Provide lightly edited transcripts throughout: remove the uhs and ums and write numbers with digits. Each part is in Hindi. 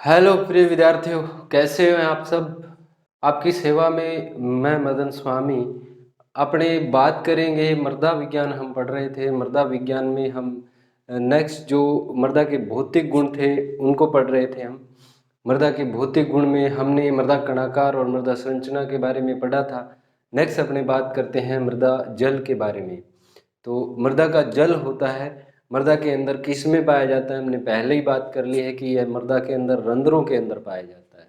हेलो प्रिय विद्यार्थियों, कैसे हैं आप सब। आपकी सेवा में मैं मदन स्वामी। अपने बात करेंगे मृदा विज्ञान। हम पढ़ रहे थे मृदा विज्ञान में। हम नेक्स्ट जो मृदा के भौतिक गुण थे उनको पढ़ रहे थे। हम मृदा के भौतिक गुण में हमने मृदा कणाकार और मृदा संरचना के बारे में पढ़ा था। नेक्स्ट अपने बात करते हैं मृदा जल के बारे में। तो मृदा का जल होता है, मृदा के अंदर किस में पाया जाता है। हमने पहले ही बात कर ली है कि यह मृदा के अंदर रंध्रों के अंदर पाया जाता है।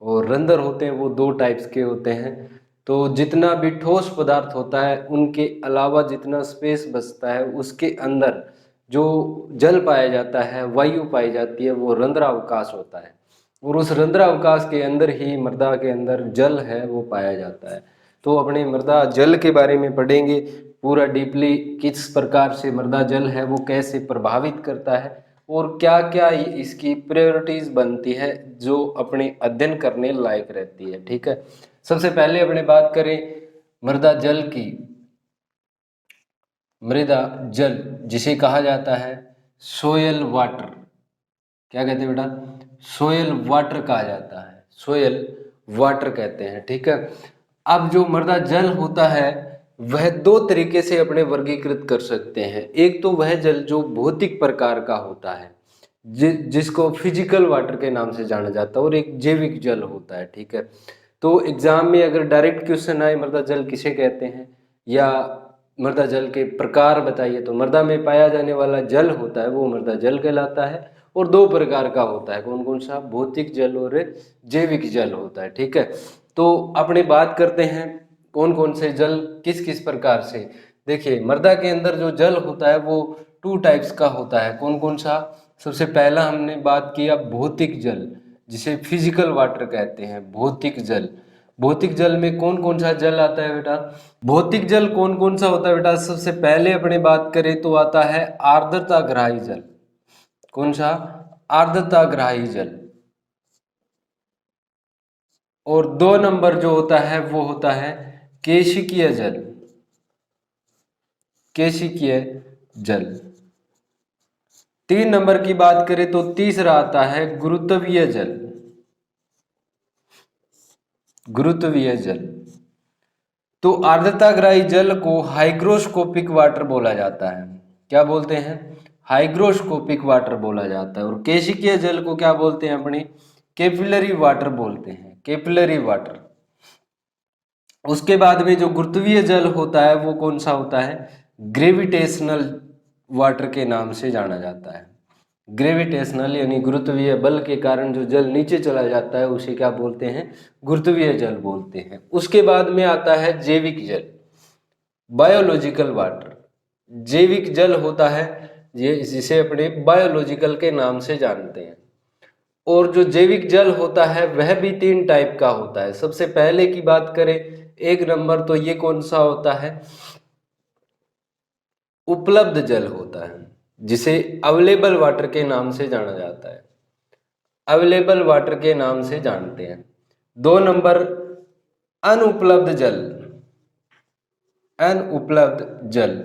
और रंध्र होते हैं वो दो टाइप्स के होते हैं। तो जितना भी ठोस पदार्थ होता है उनके अलावा जितना स्पेस बचता है उसके अंदर जो जल पाया जाता है, वायु पाई जाती है, वो रंध्रावकाश होता है। और उस रंध्रावकाश के अंदर ही मृदा के अंदर जल है वो पाया जाता है। तो अपने मृदा जल के बारे में पढ़ेंगे पूरा डीपली। किस प्रकार से मृदा जल है वो कैसे प्रभावित करता है और क्या क्या इसकी प्रायोरिटीज बनती है जो अपने अध्ययन करने लायक रहती है। ठीक है, सबसे पहले अपने बात करें मृदा जल की। मृदा जल जिसे कहा जाता है सोयल वाटर। क्या कहते हैं बेटा? सोयल वाटर कहा जाता है, सोयल वाटर कहते हैं। ठीक है, अब जो मृदा जल होता है वह दो तरीके से अपने वर्गीकृत कर सकते हैं। एक तो वह जल जो भौतिक प्रकार का होता है जिसको फिजिकल वाटर के नाम से जाना जाता है, और एक जैविक जल होता है। ठीक है, तो एग्जाम में अगर डायरेक्ट क्वेश्चन आए मृदा जल किसे कहते हैं या मृदा जल के प्रकार बताइए, तो मृदा में पाया जाने वाला जल होता है वो मृदा जल कहलाता है। और दो प्रकार का होता है, कौन कौन सा? भौतिक जल और जैविक जल होता है। ठीक है, तो अपने बात करते हैं कौन कौन से जल किस किस प्रकार से। देखिए मृदा के अंदर जो जल होता है वो टू टाइप्स का होता है। कौन कौन सा? सबसे पहला हमने बात किया भौतिक जल जिसे फिजिकल वाटर कहते हैं। भौतिक जल, भौतिक जल में कौन कौन सा जल आता है बेटा? भौतिक जल कौन कौन सा होता है बेटा? सबसे पहले अपने बात करें तो आता है आर्द्रता ग्राही जल। कौन सा? आर्द्रता ग्राही जल। और दो नंबर जो होता है वो होता है केशिकीय जल। केशिकीय जल। तीन नंबर की बात करें तो तीसरा आता है गुरुत्वीय जल। गुरुत्वीय जल। तो आर्द्रताग्राही जल को हाइग्रोस्कोपिक वाटर बोला जाता है। क्या बोलते हैं? हाइग्रोस्कोपिक वाटर बोला जाता है। और केशिकीय जल को क्या बोलते हैं अपने? कैपिलरी वाटर बोलते हैं, कैपिलरी वाटर। उसके बाद में जो गुरुत्वीय जल होता है वो कौन सा होता है? ग्रेविटेशनल वाटर के नाम से जाना जाता है। ग्रेविटेशनल यानी गुरुत्वीय बल के कारण जो जल नीचे चला जाता है उसे क्या बोलते हैं? गुरुत्वीय जल बोलते हैं। उसके बाद में आता है जैविक जल, बायोलॉजिकल वाटर। जैविक जल होता है ये जिसे अपने बायोलॉजिकल के नाम से जानते हैं। और जो जैविक जल होता है वह भी तीन टाइप का होता है। सबसे पहले की बात करें एक नंबर, तो ये कौन सा होता है? उपलब्ध जल होता है जिसे अवेलेबल वाटर के नाम से जाना जाता है। अवेलेबल वाटर के नाम से जानते हैं। दो नंबर अनुपलब्ध जल। अनुपलब्ध जल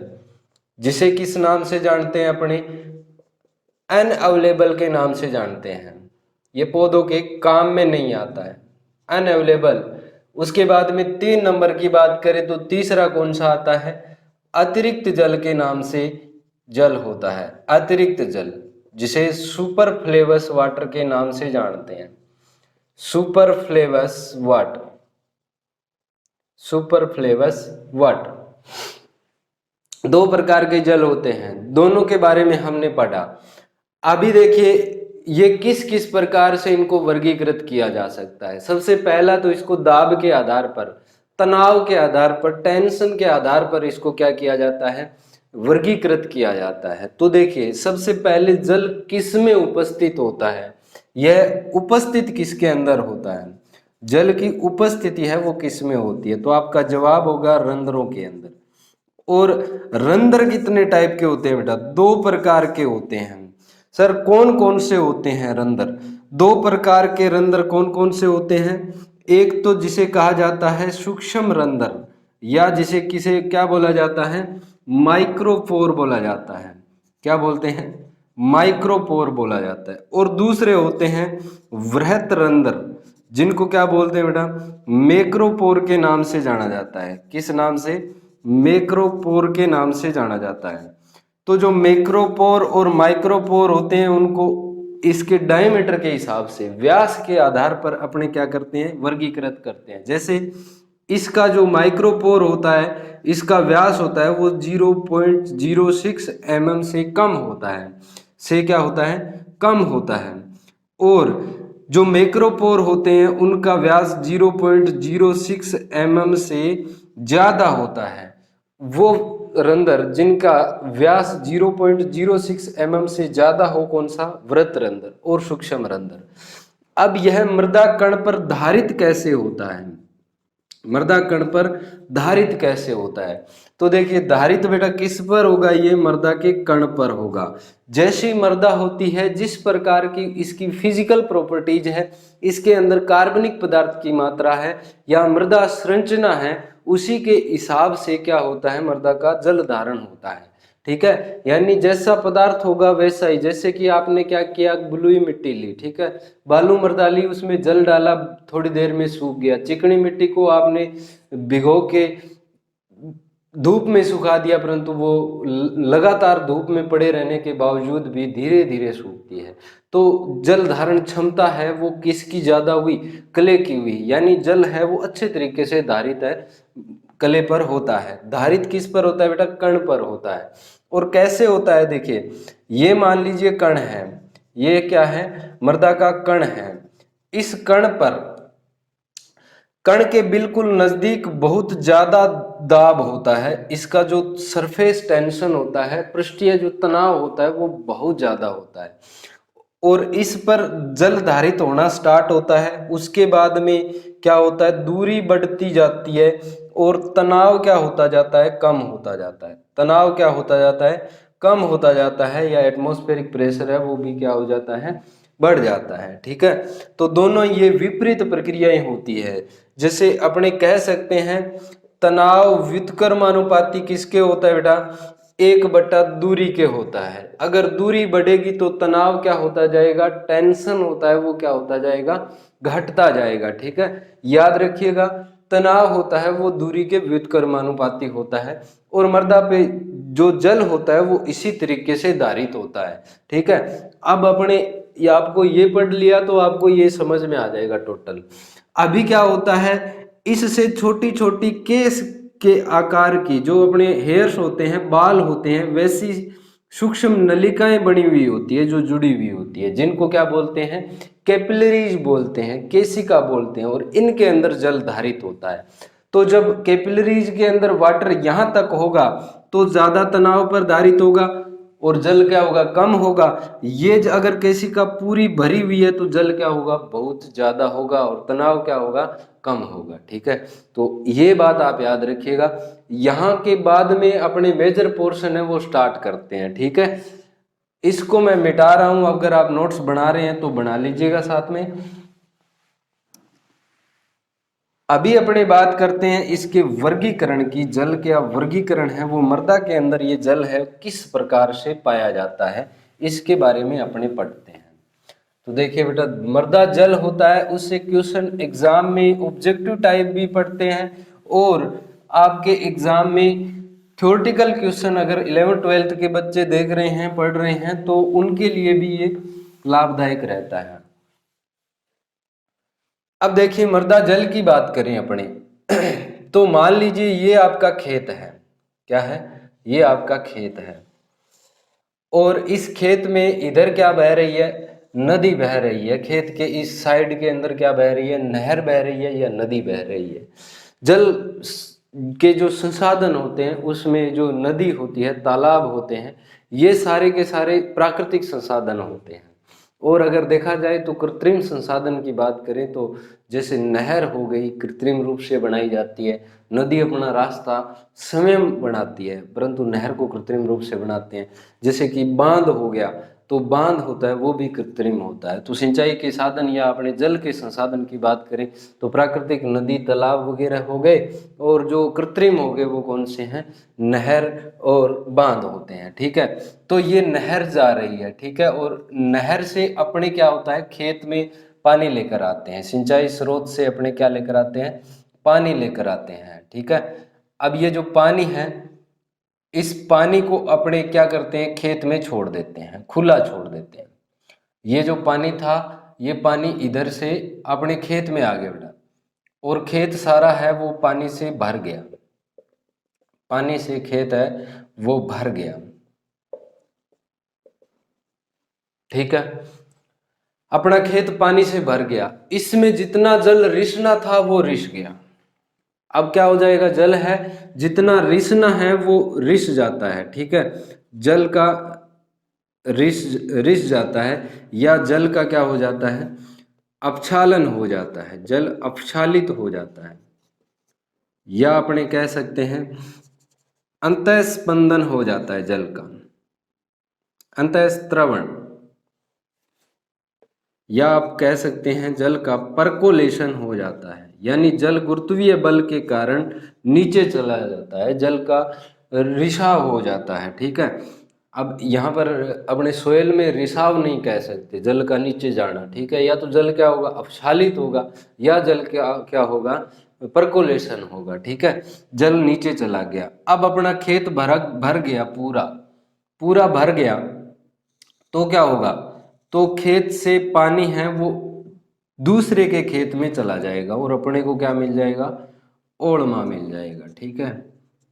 जिसे किस नाम से जानते हैं अपने? अनअवेलेबल के नाम से जानते हैं। ये पौधों के काम में नहीं आता है, अनअवेलेबल। उसके बाद में तीन नंबर की बात करें तो तीसरा कौन सा आता है? अतिरिक्त जल के नाम से जल होता है। अतिरिक्त जल जिसे सुपरफ्लेवस वाटर के नाम से जानते हैं। सुपरफ्लेवस वाटर, सुपरफ्लेवस वाटर। दो प्रकार के जल होते हैं, दोनों के बारे में हमने पढ़ा। अभी देखिए ये किस किस प्रकार से इनको वर्गीकृत किया जा सकता है। सबसे पहला तो इसको दाब के आधार पर, तनाव के आधार पर, टेंशन के आधार पर इसको क्या किया जाता है? वर्गीकृत किया जाता है। तो देखिए सबसे पहले जल किस में उपस्थित होता है? यह उपस्थित किसके अंदर होता है? जल की उपस्थिति है वो किस में होती है? तो आपका जवाब होगा रंध्रों के अंदर। और रंध्र कितने टाइप के होते हैं बेटा? दो प्रकार के होते हैं। सर कौन कौन से होते हैं रंध्र? दो प्रकार के रंध्र कौन कौन से होते हैं? एक तो जिसे कहा जाता है सूक्ष्म रंध्र, या जिसे किसे क्या बोला जाता है? माइक्रोपोर बोला जाता है। क्या बोलते हैं? माइक्रोपोर बोला जाता है। और दूसरे होते हैं वृहत रंध्र, जिनको क्या बोलते हैं बेटा, मैक्रोपोर के नाम से जाना जाता है। किस नाम से? मैक्रोपोर के नाम से जाना जाता है। तो जो मैक्रोपोर और माइक्रोपोर होते हैं उनको इसके डायमीटर के हिसाब से, व्यास के आधार पर अपने क्या करते हैं, वर्गीकृत करते हैं। जैसे इसका जो माइक्रोपोर होता है, इसका व्यास होता है वो 0.06 mm से कम होता है, से क्या होता है, कम होता है। और जो मैक्रोपोर होते हैं उनका व्यास 0.06 mm से ज्यादा होता है। वो रंध्र जिनका व्यास 0.06 mm से ज्यादा हो, कौन सा, वृत्त रंध्र और सूक्ष्म रंध्र। अब यह मृदा कण पर धारित कैसे होता है, मृदा कण पर धारित कैसे होता है? तो देखिए धारित बेटा किस पर होगा, ये मृदा के कण पर होगा। जैसी मृदा होती है, जिस प्रकार की इसकी फिजिकल प्रॉपर्टीज है, इसके अंदर कार्बनिक पदार्थ की मात्रा है या मृदा संरचना है, उसी के हिसाब से क्या होता है, मृदा का जल धारण होता है। ठीक है, यानी जैसा पदार्थ होगा वैसा ही। जैसे कि आपने क्या किया, बलुई मिट्टी ली, ठीक है, बालू मृदा ली, उसमें जल डाला, थोड़ी देर में सूख गया। चिकनी मिट्टी को आपने भिगो के धूप में सुखा दिया, परंतु वो लगातार धूप में पड़े रहने के बावजूद भी धीरे धीरे सूखती है। तो जल धारण क्षमता है वो किसकी ज्यादा हुई, क्ले की हुई। यानी जल है वो अच्छे तरीके से धारित है, क्ले पर होता है। धारित किस पर होता है बेटा, कण पर होता है। और कैसे होता है, देखिए ये मान लीजिए कण है, ये क्या है, मृदा का कण है। इस कण पर, कण के बिल्कुल नजदीक बहुत ज्यादा दाब होता है, इसका जो सरफेस टेंशन होता है, पृष्ठीय जो तनाव होता है वो बहुत ज्यादा होता है। और इस पर जल धारित होना स्टार्ट होता है। उसके बाद में क्या होता है, दूरी बढ़ती जाती है और तनाव क्या होता जाता है, कम होता जाता है। तनाव क्या होता जाता है, कम होता जाता है, या एटमॉस्फेरिक प्रेशर है वो भी क्या हो जाता है, बढ़ जाता है। ठीक है, तो दोनों ये विपरीत प्रक्रियाएं होती है। जैसे अपने कह सकते हैं तनाव व्युत्क्रमानुपाती किसके होता है बेटा, 1/, दूरी के होता है। अगर दूरी बढ़ेगी तो तनाव क्या होता जाएगा, टेंशन होता है वो क्या होता जाएगा, घटता जाएगा। ठीक है, याद रखिएगा, तनाव होता है वो दूरी के व्युत्क्रमानुपाती होता है। और मृदा पे जो जल होता है वो इसी तरीके से धारित होता है। ठीक है, अब अपने ये आपको ये पढ़ लिया तो आपको ये समझ में आ जाएगा टोटल। अभी क्या होता है, इससे छोटी छोटी केस के आकार की जो अपने हेयर्स होते हैं, बाल होते हैं, वैसी सूक्ष्म नलिकाएं बनी हुई होती है जो जुड़ी हुई होती है, जिनको क्या बोलते हैं, कैपिलरीज बोलते हैं, केशिका बोलते हैं। और इनके अंदर जल धारित होता है। तो जब कैपिलरीज के अंदर वाटर यहां तक होगा तो ज्यादा तनाव पर धारित होगा और जल क्या होगा, कम होगा। ये अगर केशिका पूरी भरी हुई है तो जल क्या होगा, बहुत ज्यादा होगा और तनाव क्या होगा, कम होगा। ठीक है, तो ये बात आप याद रखिएगा। यहाँ के बाद में अपने मेजर पोर्शन है वो स्टार्ट करते हैं। ठीक है, इसको मैं मिटा रहा हूं, अगर आप नोट्स बना रहे हैं तो बना लीजिएगा साथ में। अभी अपने बात करते हैं इसके वर्गीकरण की। जल क्या वर्गीकरण है, वो मृदा के अंदर ये जल है किस प्रकार से पाया जाता है, इसके बारे में अपने पढ़ते हैं। तो देखिए बेटा, मृदा जल होता है, उससे क्वेश्चन एग्जाम में ऑब्जेक्टिव टाइप भी पढ़ते हैं और आपके एग्जाम में थ्योरेटिकल क्वेश्चन अगर 11th-12th के बच्चे देख रहे हैं, पढ़ रहे हैं, तो उनके लिए भी ये लाभदायक रहता है। अब देखिए मृदा जल की बात करें अपने तो मान लीजिए ये आपका खेत है, क्या है, ये आपका खेत है। और इस खेत में इधर क्या बह रही है, नदी बह रही है। खेत के इस साइड के अंदर क्या बह रही है, नहर बह रही है या नदी बह रही है। जल के जो संसाधन होते हैं उसमें जो नदी होती है, तालाब होते हैं, ये सारे के सारे प्राकृतिक संसाधन होते हैं। और अगर देखा जाए तो कृत्रिम संसाधन की बात करें तो जैसे नहर हो गई, कृत्रिम रूप से बनाई जाती है। नदी अपना रास्ता स्वयं बनाती है, परंतु नहर को कृत्रिम रूप से बनाते हैं। जैसे कि बांध हो गया, तो बांध होता है वो भी कृत्रिम होता है। तो सिंचाई के साधन या अपने जल के संसाधन की बात करें तो प्राकृतिक नदी तालाब वगैरह हो गए, और जो कृत्रिम हो गए वो कौन से हैं, नहर और बांध होते हैं। ठीक है, तो ये नहर जा रही है, ठीक है, और नहर से अपने क्या होता है, खेत में पानी लेकर आते हैं, सिंचाई स्रोत से अपने क्या लेकर आते हैं, पानी लेकर आते हैं। ठीक है, अब ये जो पानी है, इस पानी को अपने क्या करते हैं, खेत में छोड़ देते हैं, खुला छोड़ देते हैं। ये जो पानी था, ये पानी इधर से अपने खेत में आगे बढ़ा, और खेत सारा है वो पानी से भर गया, पानी से खेत है वो भर गया। ठीक है, अपना खेत पानी से भर गया, इसमें जितना जल रिसना था वो रिस गया। अब क्या हो जाएगा, जल है जितना रिसना है वो रिस जाता है। ठीक है, जल का रिस जाता है, या जल का क्या हो जाता है, अपक्षालन हो जाता है, जल अपक्षालित हो जाता है, या अपने कह सकते हैं अंतःस्पंदन हो जाता है जल का, अंतःस्त्रवण, या आप कह सकते हैं जल का परकोलेशन हो जाता है, यानी जल गुरुत्वीय बल के कारण नीचे चला जाता है, जल का रिसाव हो जाता है। ठीक है, अब यहाँ पर अपने सोयल में रिसाव नहीं कह सकते, जल का नीचे जाना। ठीक है, या तो जल क्या होगा, अपक्षालित होगा, या जल क्या क्या होगा, परकोलेशन होगा। ठीक है, जल नीचे चला गया। अब अपना खेत भर गया, पूरा पूरा भर गया, तो क्या होगा, तो खेत से पानी है वो दूसरे के खेत में चला जाएगा, और अपने को क्या मिल जाएगा, ओड़मा मिल जाएगा। ठीक है,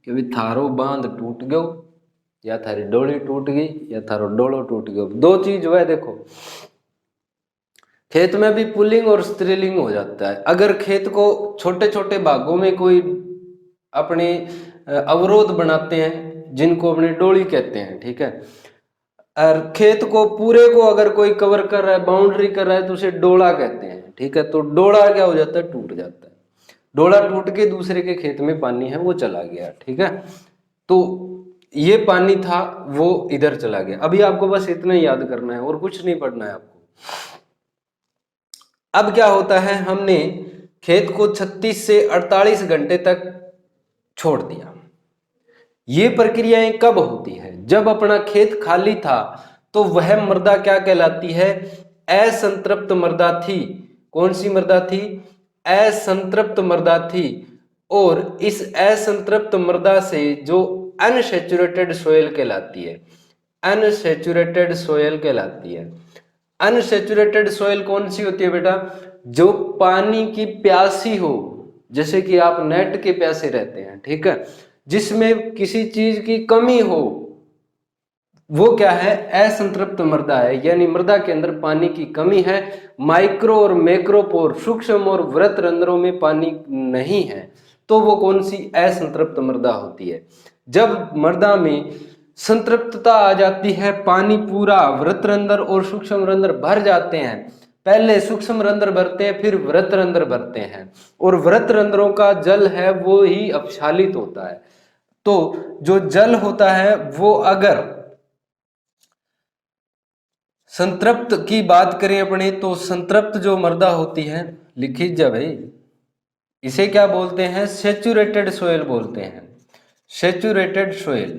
क्योंकि थारो बांध टूट गयो, या थारी डोली टूट गई, या थारो डोलो टूट गयो, दो चीज हुआ है। देखो, खेत में भी पुल्लिंग और स्त्रीलिंग हो जाता है। अगर खेत को छोटे छोटे भागों में कोई अपने अवरोध बनाते हैं, जिनको अपने डोली कहते हैं। ठीक है, और खेत को पूरे को अगर कोई कवर कर रहा है, बाउंड्री कर रहा है, तो उसे डोला कहते हैं। ठीक है, तो डोला क्या हो जाता है, टूट जाता है, डोला टूट के दूसरे के खेत में पानी है वो चला गया। ठीक है, तो ये पानी था वो इधर चला गया। अभी आपको बस इतना ही याद करना है और कुछ नहीं पढ़ना है आपको। अब क्या होता है, हमने खेत को 36 से 48 घंटे तक छोड़ दिया। ये प्रक्रियाएं कब होती है, जब अपना खेत खाली था, तो वह मृदा क्या कहलाती है, असंतृप्त मृदा थी। कौन सी मृदा थी, असंतृप्त मृदा थी। और इस असंतृप्त मृदा से जो अनसैचुरेटेड सोयल कहलाती है, अनसैचुरेटेड सोयल कहलाती है। अनसैचुरेटेड सोयल कौन सी होती है बेटा, जो पानी की प्यासी हो, जैसे कि आप नेट के प्यासे रहते हैं। ठीक है, जिसमें किसी चीज की कमी हो, वो क्या है, असंतृप्त मृदा है, यानी मृदा के अंदर पानी की कमी है, माइक्रो और मैक्रोपोर, सूक्ष्म और वृत्त रंध्रों में पानी नहीं है, तो वो कौन सी असंतृप्त मृदा होती है। जब मृदा में संतृप्तता आ जाती है, पानी पूरा वृत्त रंध्र और सूक्ष्म रंध्र भर जाते हैं, पहले सूक्ष्म रंध्र भरते हैं, फिर वृत्त रंध्र भरते हैं, और वृत्त रंध्रों का जल है वो ही अपक्षालित होता है। तो जो जल होता है वो अगर संतृप्त की बात करें अपने, तो संतृप्त जो मृदा होती है, लिखिए जा भाई, इसे क्या बोलते हैं, सैचुरेटेड सोयल बोलते हैं, सैचुरेटेड सोयल।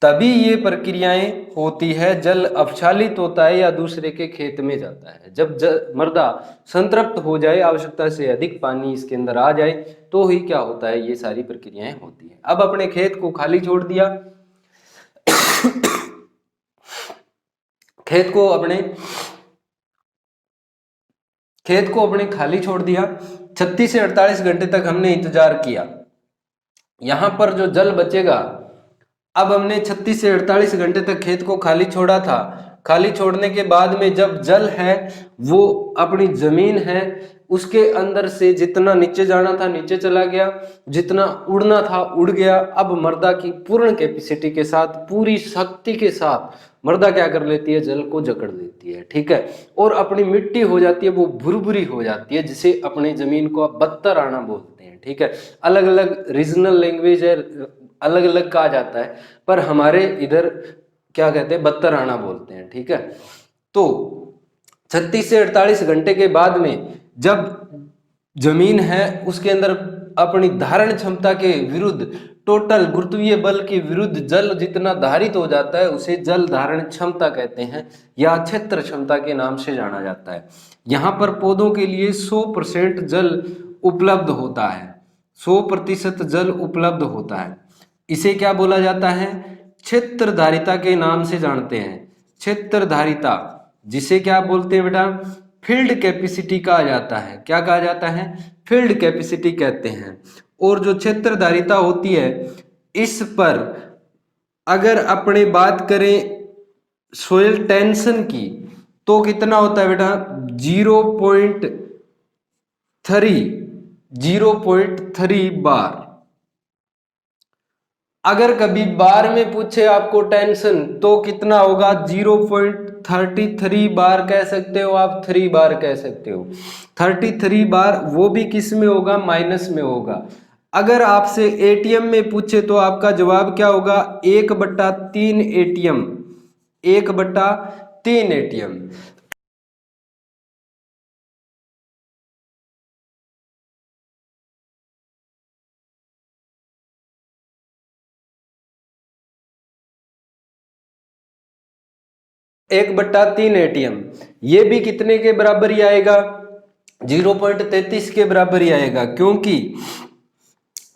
तभी ये प्रक्रियाएं होती है, जल अपक्षालित होता है या दूसरे के खेत में जाता है। जब मृदा संतृप्त हो जाए, आवश्यकता से अधिक पानी इसके अंदर आ जाए, तो ही क्या होता है, ये सारी प्रक्रियाएं होती है। अब अपने खेत को खाली छोड़ दिया, खेत को अपने खाली छोड़ दिया, 36 से 48 घंटे तक हमने इंतजार किया। यहां पर जो जल बचेगा, अब हमने 36 से 48 घंटे तक खेत को खाली छोड़ा था, खाली छोड़ने के बाद में जब जल है वो अपनी जमीन है उसके अंदर से जितना नीचे जाना था नीचे चला गया, जितना उड़ना था उड़ गया। अब मृदा की पूर्ण कैपेसिटी के साथ, पूरी शक्ति के साथ मृदा क्या कर लेती है, जल को जकड़ लेती है। ठीक है, और अपनी मिट्टी हो जाती है वो भुरभुरी हो जाती है, जिसे अपनी जमीन को आप बत्तराना बोलते हैं। ठीक है, अलग अलग रीजनल लैंग्वेज है, अलग अलग कहा जाता है, पर हमारे इधर क्या कहते हैं, 72 आना बोलते हैं। ठीक है, तो 36 से 48 घंटे के बाद में जब जमीन है उसके अंदर अपनी धारण क्षमता के विरुद्ध, टोटल गुरुत्वीय बल के विरुद्ध जल जितना धारित हो जाता है उसे जल धारण क्षमता कहते हैं या क्षेत्र क्षमता के नाम से जाना जाता है। यहाँ पर पौधों के लिए 100% जल उपलब्ध होता है, 100% जल उपलब्ध होता है। इसे क्या बोला जाता है, क्षेत्र धारिता के नाम से जानते हैं। क्षेत्र धारिता, जिसे क्या बोलते हैं बेटा, फील्ड कैपेसिटी कहा जाता है। क्या कहा जाता है, फील्ड कैपेसिटी कहते हैं। और जो क्षेत्र धारिता होती है इस पर अगर अपने बात करें सोयल टेंशन की तो कितना होता है बेटा, 0.3 बार। अगर कभी बार में पूछे आपको टेंशन तो कितना होगा, 0.33 बार कह सकते हो आप, 3 बार कह सकते हो। 33 बार, वो भी किस में होगा, माइनस में होगा। अगर आपसे एटीएम में पूछे तो आपका जवाब क्या होगा, 1/3 एटीएम, 1/3 एटीएम। 1/3 एटीएम, ये भी कितने के बराबर ही आएगा, 0.33 के बराबर ही आएगा, क्योंकि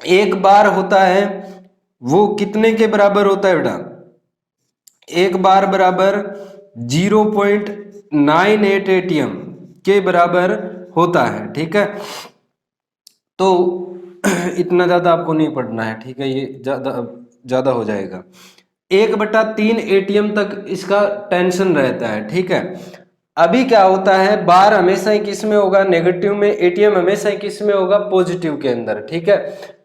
एक बार होता है वो कितने के बराबर होता है बेटा, एक बार बराबर 0.98 एटीएम के बराबर होता है। ठीक है, तो इतना ज्यादा आपको नहीं पढ़ना है। ठीक है, ये ज्यादा हो जाएगा। 1/3 एटीएम तक इसका टेंशन रहता है। ठीक है, अभी क्या होता है, बार हमेशा ही किस में होगा, नेगेटिव में, एटीएम हमेशा ही किस में होगा, पॉजिटिव के अंदर। ठीक है,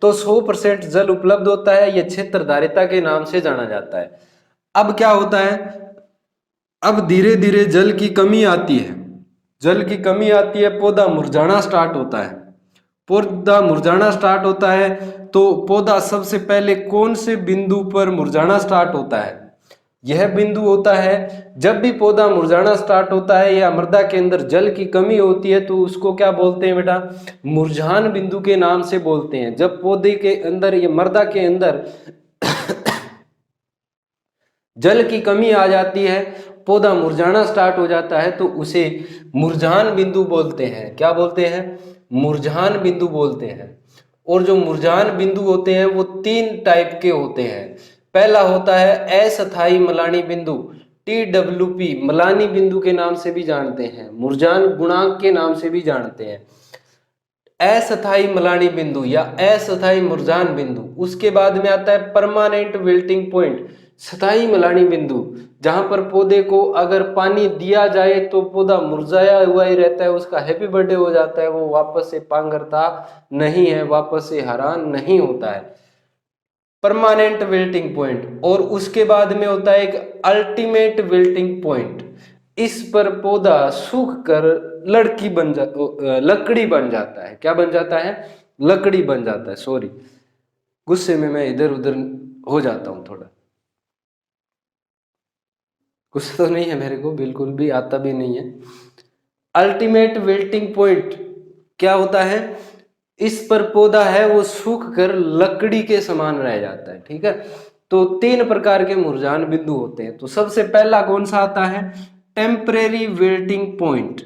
तो 100% जल उपलब्ध होता है, यह क्षेत्र धारिता के नाम से जाना जाता है। अब क्या होता है, अब धीरे धीरे जल की कमी आती है, जल की कमी आती है, पौधा मुरझाना स्टार्ट होता है। पौधा मुरझाना स्टार्ट होता है तो पौधा सबसे पहले कौन से बिंदु पर मुरझाना स्टार्ट होता है, यह बिंदु होता है जब भी पौधा मुरझाना स्टार्ट होता है या मृदा के अंदर जल की कमी होती है तो उसको क्या बोलते हैं बेटा, मुरझान बिंदु के नाम से बोलते हैं। जब पौधे के अंदर या मृदा के अंदर जल की कमी आ जाती है, पौधा मुरझाना स्टार्ट हो जाता है, तो उसे मुरझान बिंदु बोलते हैं। क्या बोलते हैं, मुरझान बिंदु बोलते हैं। और जो मुरझान बिंदु होते हैं वो 3 टाइप के होते हैं। पहला होता है अस्थायी मलानी बिंदु, TWP, मलानी बिंदु के नाम से भी जानते हैं, मुरझान गुणांक के नाम से भी जानते हैं, अस्थायी मलानी बिंदु या अस्थायी मुरझान बिंदु। उसके बाद में आता है परमानेंट विल्टिंग पॉइंट, स्थायी मलानी बिंदु, जहां पर पौधे को अगर पानी दिया जाए तो पौधा मुरझाया हुआ ही रहता है, उसका हैप्पी बर्थडे हो जाता है, वो वापस से पांगरता नहीं है, वापस से हरा नहीं होता है, परमानेंट विल्टिंग पॉइंट। और उसके बाद में होता है एक अल्टीमेट विल्टिंग पॉइंट, इस पर पौधा सूख कर लकड़ी बन जाता है। क्या बन जाता है, लकड़ी बन जाता है। सॉरी, गुस्से में मैं इधर उधर हो जाता हूं थोड़ा, गुस्सा तो नहीं है मेरे को, बिल्कुल भी आता भी नहीं है। अल्टीमेट विल्टिंग पॉइंट क्या होता है, इस पर पौधा है वो सूख कर लकड़ी के समान रह जाता है। ठीक है, तो 3 प्रकार के मुरझान बिंदु होते हैं। तो सबसे पहला कौन सा आता है, temporary wilting point.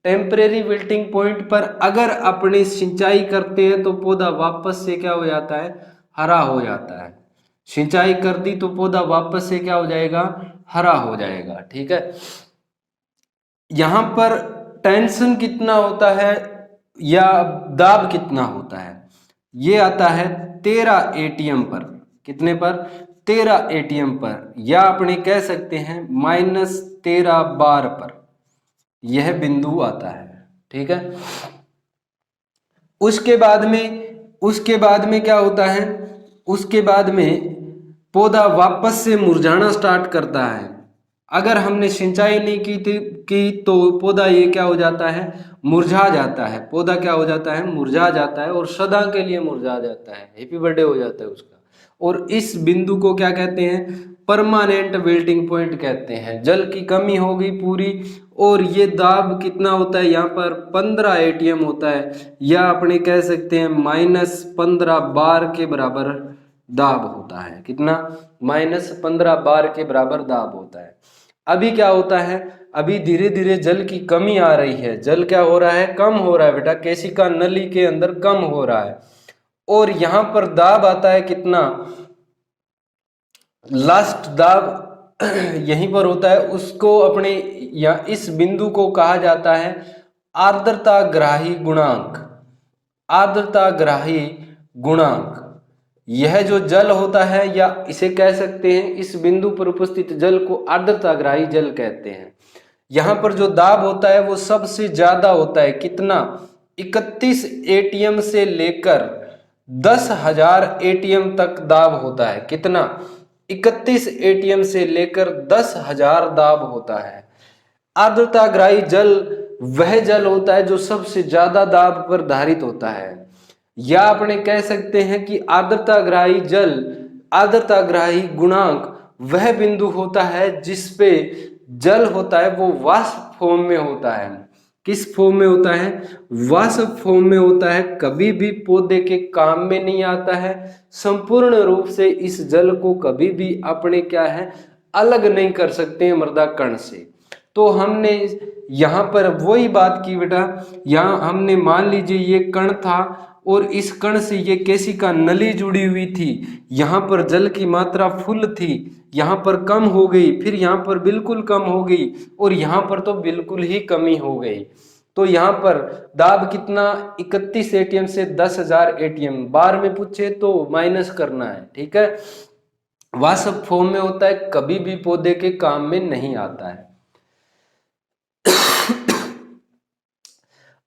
Temporary wilting point पर अगर अपनी सिंचाई करते हैं तो पौधा वापस से क्या हो जाता है, हरा हो जाता है। सिंचाई कर दी तो पौधा वापस से क्या हो जाएगा, हरा हो जाएगा। ठीक है, यहां पर टेंशन कितना होता है या दाब कितना होता है, ये आता है 13 एटीएम पर। कितने पर, 13 एटीएम पर, या अपने कह सकते हैं -13 बार पर यह बिंदु आता है। ठीक है, उसके बाद में क्या होता है, उसके बाद में पौधा वापस से मुरझाना स्टार्ट करता है। अगर हमने सिंचाई नहीं की तो पौधा ये क्या हो जाता है, मुरझा जाता है। पौधा क्या हो जाता है, मुरझा जाता है और सदा के लिए मुरझा जाता है, हैप्पी बर्थडे हो जाता है उसका। और इस बिंदु को क्या कहते हैं, परमानेंट विल्टिंग पॉइंट कहते हैं। जल की कमी हो गई पूरी, और ये दाब कितना होता है यहाँ पर 15 एटीएम होता है, या अपने कह सकते हैं -15 बार के बराबर दाब होता है। कितना? -15 बार के बराबर दाब होता है। अभी क्या होता है, अभी धीरे धीरे जल की कमी आ रही है। जल क्या हो रहा है? कम हो रहा है बेटा, केशिका नली के अंदर कम हो रहा है। और यहां पर दाब आता है कितना? लास्ट दाब यहीं पर होता है, उसको अपने या इस बिंदु को कहा जाता है आर्द्रताग्राही गुणांक। आर्द्रताग्राही गुणांक, यह जो जल होता है, या इसे कह सकते हैं इस बिंदु पर उपस्थित जल को आर्द्रताग्राही जल कहते हैं। यहां पर जो दाब होता है वो सबसे ज्यादा होता है। कितना? 31 एटीएम से लेकर 10,000 एटीएम तक दाब होता है। कितना? 31 एटीएम से लेकर 10,000 दाब होता है। आर्द्रताग्राही जल वह जल होता है जो सबसे ज्यादा दाब पर धारित होता है, या अपने कह सकते हैं कि आर्द्रताग्राही जल, आर्द्रताग्राही गुणांक वह बिंदु होता है जिसपे जल होता है वो वाष्प फॉर्म में होता है। किस फॉर्म में होता है? वाष्प फॉर्म में होता है। कभी भी पौधे के काम में नहीं आता है। संपूर्ण रूप से इस जल को कभी भी अपने क्या है, अलग नहीं कर सकते हैं मृदा कण से। तो हमने यहाँ पर वही बात की बेटा, यहाँ हमने मान लीजिए ये कण था, और इस कण से ये केशिका नली जुड़ी हुई थी। यहाँ पर जल की मात्रा फुल थी, यहाँ पर कम हो गई, फिर यहाँ पर बिल्कुल कम हो गई, और यहाँ पर तो बिल्कुल ही कमी हो गई। तो यहाँ पर दाब कितना? 31 एटीएम से 10,000 एटीएम। बार में पूछे तो माइनस करना है, ठीक है। वाष्प फॉर्म में होता है, कभी भी पौधे के काम में नहीं आता है।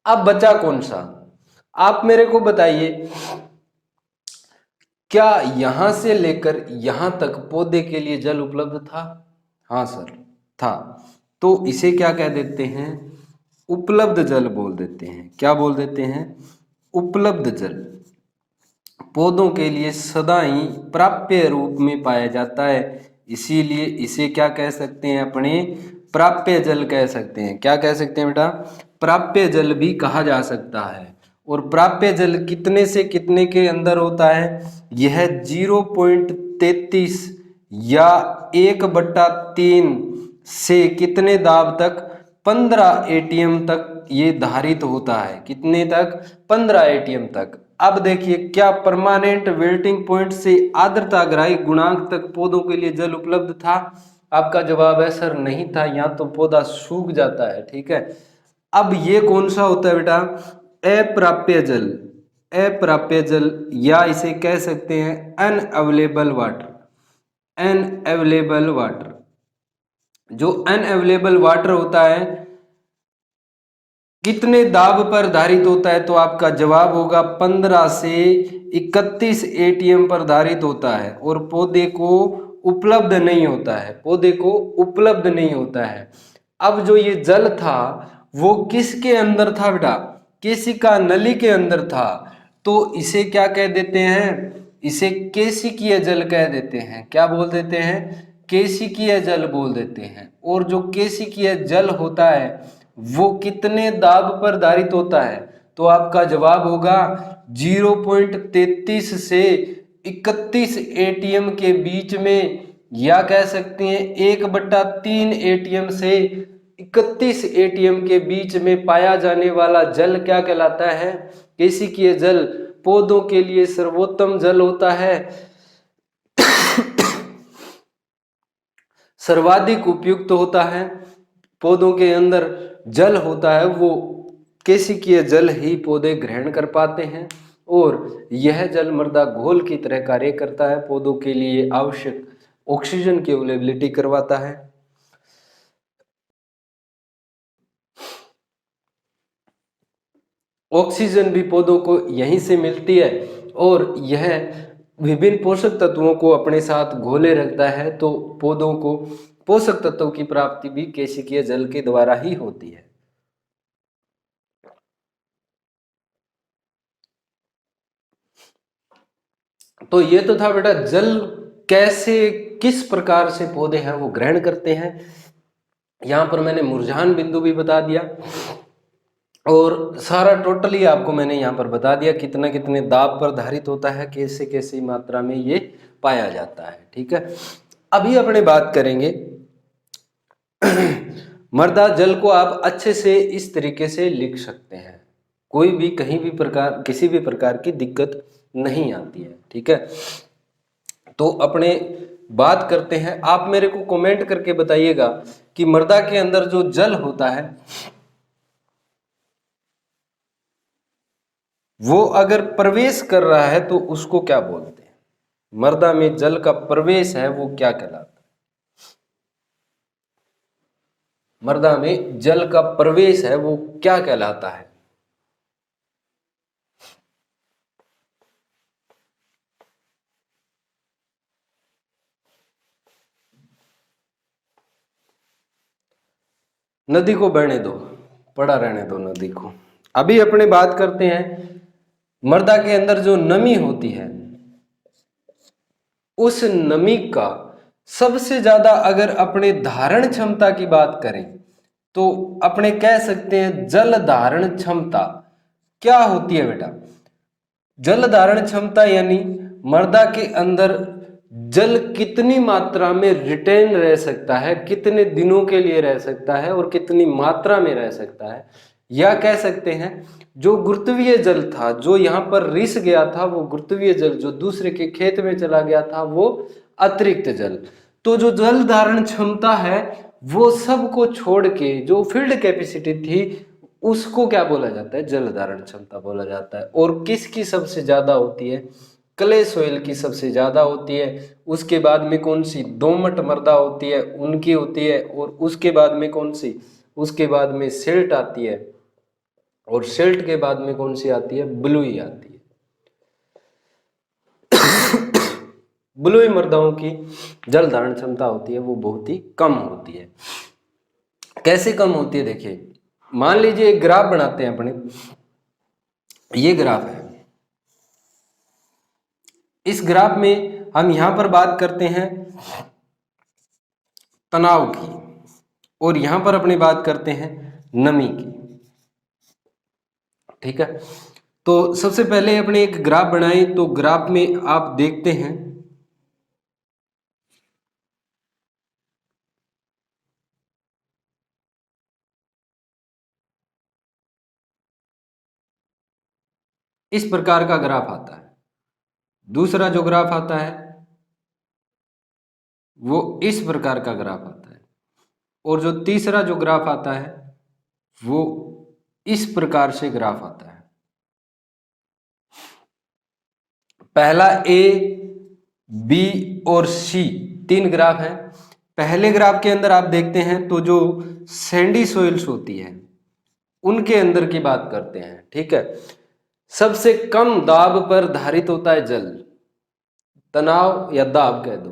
अब बचा कौन सा? आप मेरे को बताइए, क्या यहां से लेकर यहां तक पौधे के लिए जल उपलब्ध था? हाँ सर, था। तो इसे क्या कह देते हैं? उपलब्ध जल बोल देते हैं। क्या बोल देते हैं? उपलब्ध जल। पौधों के लिए सदा ही प्राप्य रूप में पाया जाता है, इसीलिए इसे क्या कह सकते हैं? अपने प्राप्य जल कह सकते हैं। क्या कह सकते हैं बेटा? प्राप्य जल भी कहा जा सकता है। और प्राप्य जल कितने से कितने के अंदर होता है? यह 0.33 या 1/3 से कितने दाब तक? 15 एटीएम तक ये धारित होता है। कितने तक? 15 एटीएम तक। अब देखिए, क्या परमानेंट विल्टिंग पॉइंट से आर्द्रताग्राही गुणांक तक पौधों के लिए जल उपलब्ध था? आपका जवाब है सर नहीं था, यहाँ तो पौधा सूख जाता है, ठीक है। अब ये कौन सा होता है बेटा? अप्राप्य जल। अप्राप्य जल, या इसे कह सकते हैं अनअवेलेबल वाटर। अनअवेलेबल वाटर, जो अनअवेलेबल वाटर होता है कितने दाब पर धारित होता है? तो आपका जवाब होगा 15 से 31 एटीएम पर धारित होता है, और पौधे को उपलब्ध नहीं होता है। पौधे को उपलब्ध नहीं होता है। अब जो ये जल था वो किसके अंदर था बेटा? केशिका नली के अंदर था। तो इसे क्या कह देते हैं? इसे केशिकीय जल कह देते हैं। क्या बोल देते हैं? केशिकीय जल बोल देते हैं। और जो केशिकीय जल होता है वो कितने दाब पर धारित होता है? तो आपका जवाब होगा 0.33 से 31 एटीएम के बीच में, या कह सकते हैं 1/3 एटीएम से 31 एटीएम के बीच में पाया जाने वाला जल क्या कहलाता है? केशिकीय जल। पौधों के लिए सर्वोत्तम जल होता है, सर्वाधिक उपयुक्त होता है। पौधों के अंदर जल होता है वो केशिकीय जल ही पौधे ग्रहण कर पाते हैं, और यह जल मृदा घोल की तरह कार्य करता है, पौधों के लिए आवश्यक ऑक्सीजन की अवेलेबिलिटी करवाता है। ऑक्सीजन भी पौधों को यहीं से मिलती है, और यह विभिन्न पोषक तत्वों को अपने साथ घोले रखता है। तो पौधों को पोषक तत्वों की प्राप्ति भी केशिकीय जल के द्वारा ही होती है। तो ये तो था बेटा जल कैसे किस प्रकार से पौधे हैं वो ग्रहण करते हैं। यहाँ पर मैंने मुरझान बिंदु भी बता दिया और सारा टोटली आपको मैंने यहाँ पर बता दिया कितना कितने दाब पर धारित होता है, कैसे कैसी मात्रा में ये पाया जाता है। ठीक है, अभी अपने बात करेंगे मृदा जल को आप अच्छे से इस तरीके से लिख सकते हैं, कोई भी कहीं भी प्रकार किसी भी प्रकार की दिक्कत नहीं आती है। ठीक है, तो अपने बात करते हैं, आप मेरे को कमेंट करके बताइएगा कि मृदा के अंदर जो जल होता है वो अगर प्रवेश कर रहा है तो उसको क्या बोलते हैं। मृदा में जल का प्रवेश है वो क्या कहलाता है। मृदा में जल का प्रवेश है वो क्या कहलाता है। नदी को बहने दो, पड़ा रहने दो नदी को। अभी अपने बात करते हैं मृदा के अंदर जो नमी होती है उस नमी का सबसे ज्यादा अगर अपने धारण क्षमता की बात करें तो अपने कह सकते हैं जल धारण क्षमता क्या होती है बेटा। जल धारण क्षमता यानी मृदा के अंदर जल कितनी मात्रा में रिटेन रह सकता है, कितने दिनों के लिए रह सकता है और कितनी मात्रा में रह सकता है। या कह सकते हैं जो गुरुत्वीय जल था जो यहाँ पर रिस गया था वो गुरुत्वीय जल जो दूसरे के खेत में चला गया था वो अतिरिक्त जल। तो जो जल धारण क्षमता है वो सबको छोड़ के जो फील्ड कैपेसिटी थी उसको क्या बोला जाता है, जल धारण क्षमता बोला जाता है। और किसकी सबसे ज्यादा होती है, क्ले सोइल की सबसे ज्यादा होती है। उसके बाद में कौन सी, दोमट मृदा होती है उनकी होती है। और उसके बाद में कौन सी, उसके बाद में सिल्ट आती है और सिल्ट के बाद में कौन सी आती है, बलुई आती है। बलुई मृदाओं की जल धारण क्षमता होती है वो बहुत ही कम होती है। कैसे कम होती है, देखिए मान लीजिए एक ग्राफ बनाते हैं अपने, ये ग्राफ है। इस ग्राफ में हम यहां पर बात करते हैं तनाव की और यहां पर अपनी बात करते हैं नमी की। ठीक है, तो सबसे पहले अपने एक ग्राफ बनाए तो ग्राफ में आप देखते हैं इस प्रकार का ग्राफ आता है। दूसरा जो ग्राफ आता है वो इस प्रकार का ग्राफ आता है और जो तीसरा जो ग्राफ आता है वो इस प्रकार से ग्राफ आता है। पहला ए, बी और सी तीन ग्राफ हैं। पहले ग्राफ के अंदर आप देखते हैं तो जो सैंडी सोइल्स होती है उनके अंदर की बात करते हैं। ठीक है, सबसे कम दाब पर धारित होता है जल, तनाव या दाब कह दो,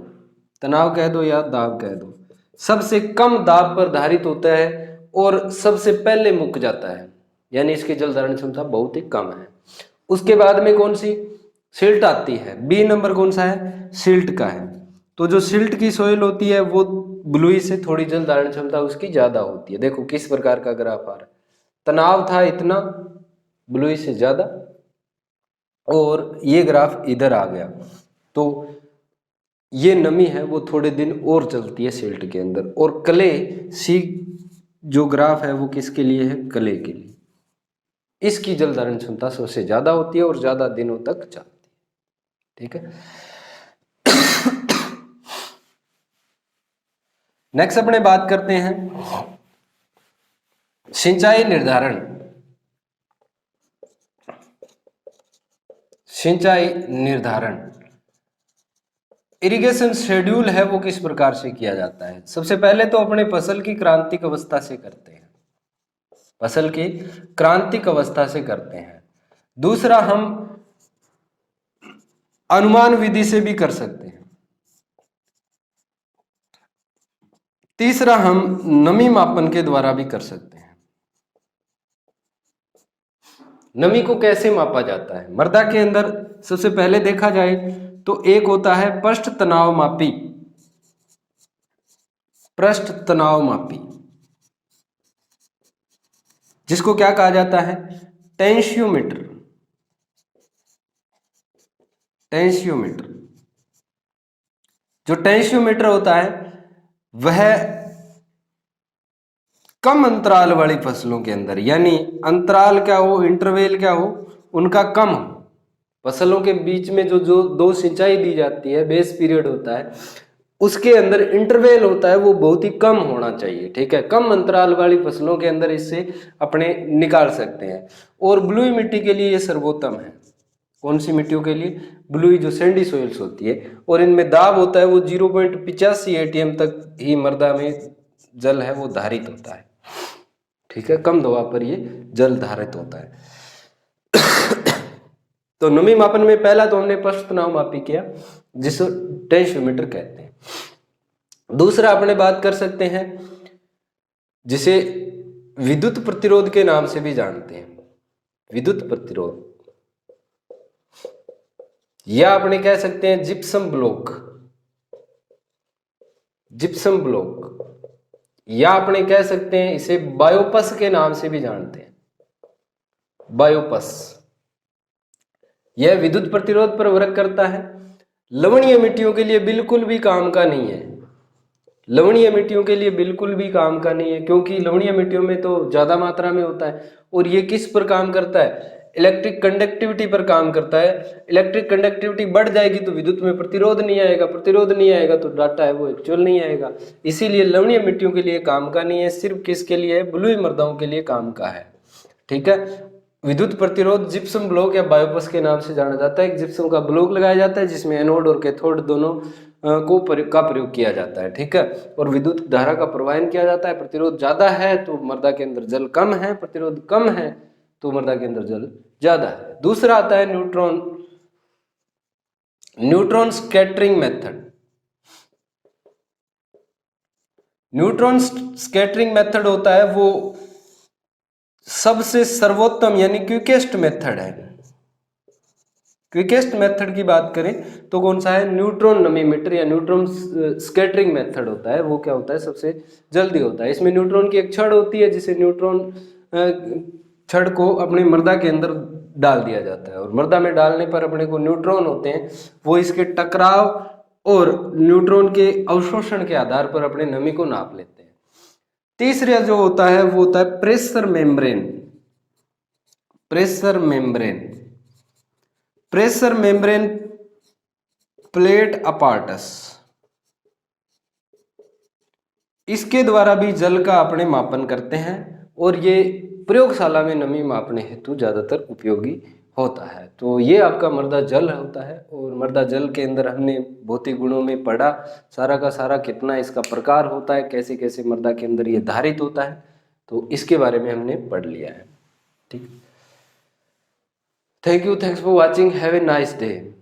तनाव कह दो या दाब कह दो। सबसे कम दाब पर धारित होता है और सबसे पहले मुक जाता है, यानी इसकी जल धारण क्षमता बहुत ही कम है। उसके बाद में कौन सी, सिल्ट आती है। बी नंबर कौन सा है, सिल्ट का है। तो जो सिल्ट की सोइल होती है वो बलुई से थोड़ी जल धारण क्षमता उसकी ज्यादा होती है। देखो किस प्रकार का ग्राफ आ रहा है, तनाव था इतना, बलुई से ज्यादा, और ये ग्राफ इधर आ गया। तो ये नमी है वो थोड़े दिन और चलती है सिल्ट के अंदर। और क्ले सी जो ग्राफ है वो किसके लिए है, क्ले के लिए। इसकी जल धारण क्षमता सबसे ज्यादा होती है और ज्यादा दिनों तक चलती है। ठीक है, नेक्स्ट अपने बात करते हैं सिंचाई निर्धारण। सिंचाई निर्धारण, इरिगेशन शेड्यूल है वो किस प्रकार से किया जाता है। सबसे पहले तो अपने फसल की क्रांतिक अवस्था से करते हैं, फसल की क्रांतिक अवस्था से करते हैं। दूसरा हम अनुमान विधि से भी कर सकते हैं। तीसरा हम नमी मापन के द्वारा भी कर सकते हैं। नमी को कैसे मापा जाता है, मृदा के अंदर सबसे पहले देखा जाए तो एक होता है पृष्ठ तनाव मापी, पृष्ठ तनाव मापी, जिसको क्या कहा जाता है, टेंशियोमीटर, टेंशियोमीटर। जो टेंशियोमीटर होता है वह कम अंतराल वाली फसलों के अंदर, यानी अंतराल क्या हो, इंटरवल क्या हो, उनका कम हो। फसलों के बीच में जो जो दो सिंचाई दी जाती है, बेस पीरियड होता है, उसके अंदर इंटरवल होता है वो बहुत ही कम होना चाहिए। ठीक है, कम अंतराल वाली फसलों के अंदर इससे अपने निकाल सकते हैं। और ब्लूई मिट्टी के लिए ये सर्वोत्तम है। कौन सी मिट्टियों के लिए, ब्लूई जो सैंडी सॉइल्स होती है, और इनमें दाब होता है वो 0.85 ATM तक ही मृदा में जल है वो धारित होता है। ठीक है, कम दबाव पर ये जल धारित होता है। तो नमी मापन में पहला तो हमने पृष्ठ तनाव मापी किया, जिसको टेंशियोमीटर कहते हैं। दूसरा अपने बात कर सकते हैं जिसे विद्युत प्रतिरोध के नाम से भी जानते हैं, विद्युत प्रतिरोध, या अपने कह सकते हैं जिप्सम ब्लॉक, जिप्सम ब्लॉक, या अपने कह सकते हैं इसे बायोपस के नाम से भी जानते हैं, बायोपस। यह विद्युत प्रतिरोध पर वर्क करता है। लवणीय मिट्टियों के लिए बिल्कुल भी काम का नहीं है, लवणीय मिट्टियों के लिए बिल्कुल भी काम का नहीं है, क्योंकि लवणीय मिट्टियों में तो ज्यादा मात्रा में होता है। और ये किस पर काम करता है, इलेक्ट्रिक कंडक्टिविटी पर काम करता है। इलेक्ट्रिक कंडक्टिविटी बढ़ जाएगी तो विद्युत में प्रतिरोध नहीं आएगा, प्रतिरोध नहीं आएगा तो डाटा है वो एक्चुअल नहीं आएगा। इसीलिए लवणीय मिट्टियों के लिए काम का नहीं है, सिर्फ किसके लिए है, ब्लूई मृदाओं के लिए काम का है। ठीक है, विद्युत प्रतिरोध जिप्सम ब्लॉक या बायोपस के नाम से जाना जाता है। एक जिप्सम का ब्लॉक लगाया जाता है जिसमें एनोड और कैथोड दोनों का प्रयोग किया जाता है। ठीक है, और विद्युत धारा का प्रवाहन किया जाता है। प्रतिरोध ज्यादा है तो मृदा के अंदर जल कम है, प्रतिरोध कम है तो मृदा के अंदर जल ज्यादा है। दूसरा आता है neutron, neutron scattering method. Neutron scattering method होता है वो सबसे सर्वोत्तम यानी क्विकेस्ट मेथड है। क्विकेस्ट मेथड की बात करें तो कौन सा है, न्यूट्रॉन नमीमीटर या न्यूट्रॉन स्कैटरिंग मेथड होता है। वो क्या होता है, सबसे जल्दी होता है। इसमें न्यूट्रॉन की एक छड़ होती है, जिसे न्यूट्रॉन छड़ को अपने मृदा के अंदर डाल दिया जाता है, और मृदा में डालने पर अपने को न्यूट्रॉन होते हैं, वो इसके टकराव और न्यूट्रॉन के अवशोषण के आधार पर अपने नमी को नाप लेते हैं। तीसरा जो होता है वो होता है pressure membrane, pressure membrane, pressure membrane plate apparatus. इसके द्वारा भी जल का अपने मापन करते हैं, और ये प्रयोगशाला में नमी मापने हेतु ज्यादातर उपयोगी होता है। तो ये आपका मृदा जल होता है, और मृदा जल के अंदर हमने भौतिक गुणों में पढ़ा सारा का सारा, कितना इसका प्रकार होता है, कैसे कैसे मृदा के अंदर ये धारित होता है, तो इसके बारे में हमने पढ़ लिया है। ठीक, thank you, thanks for watching, have a nice day.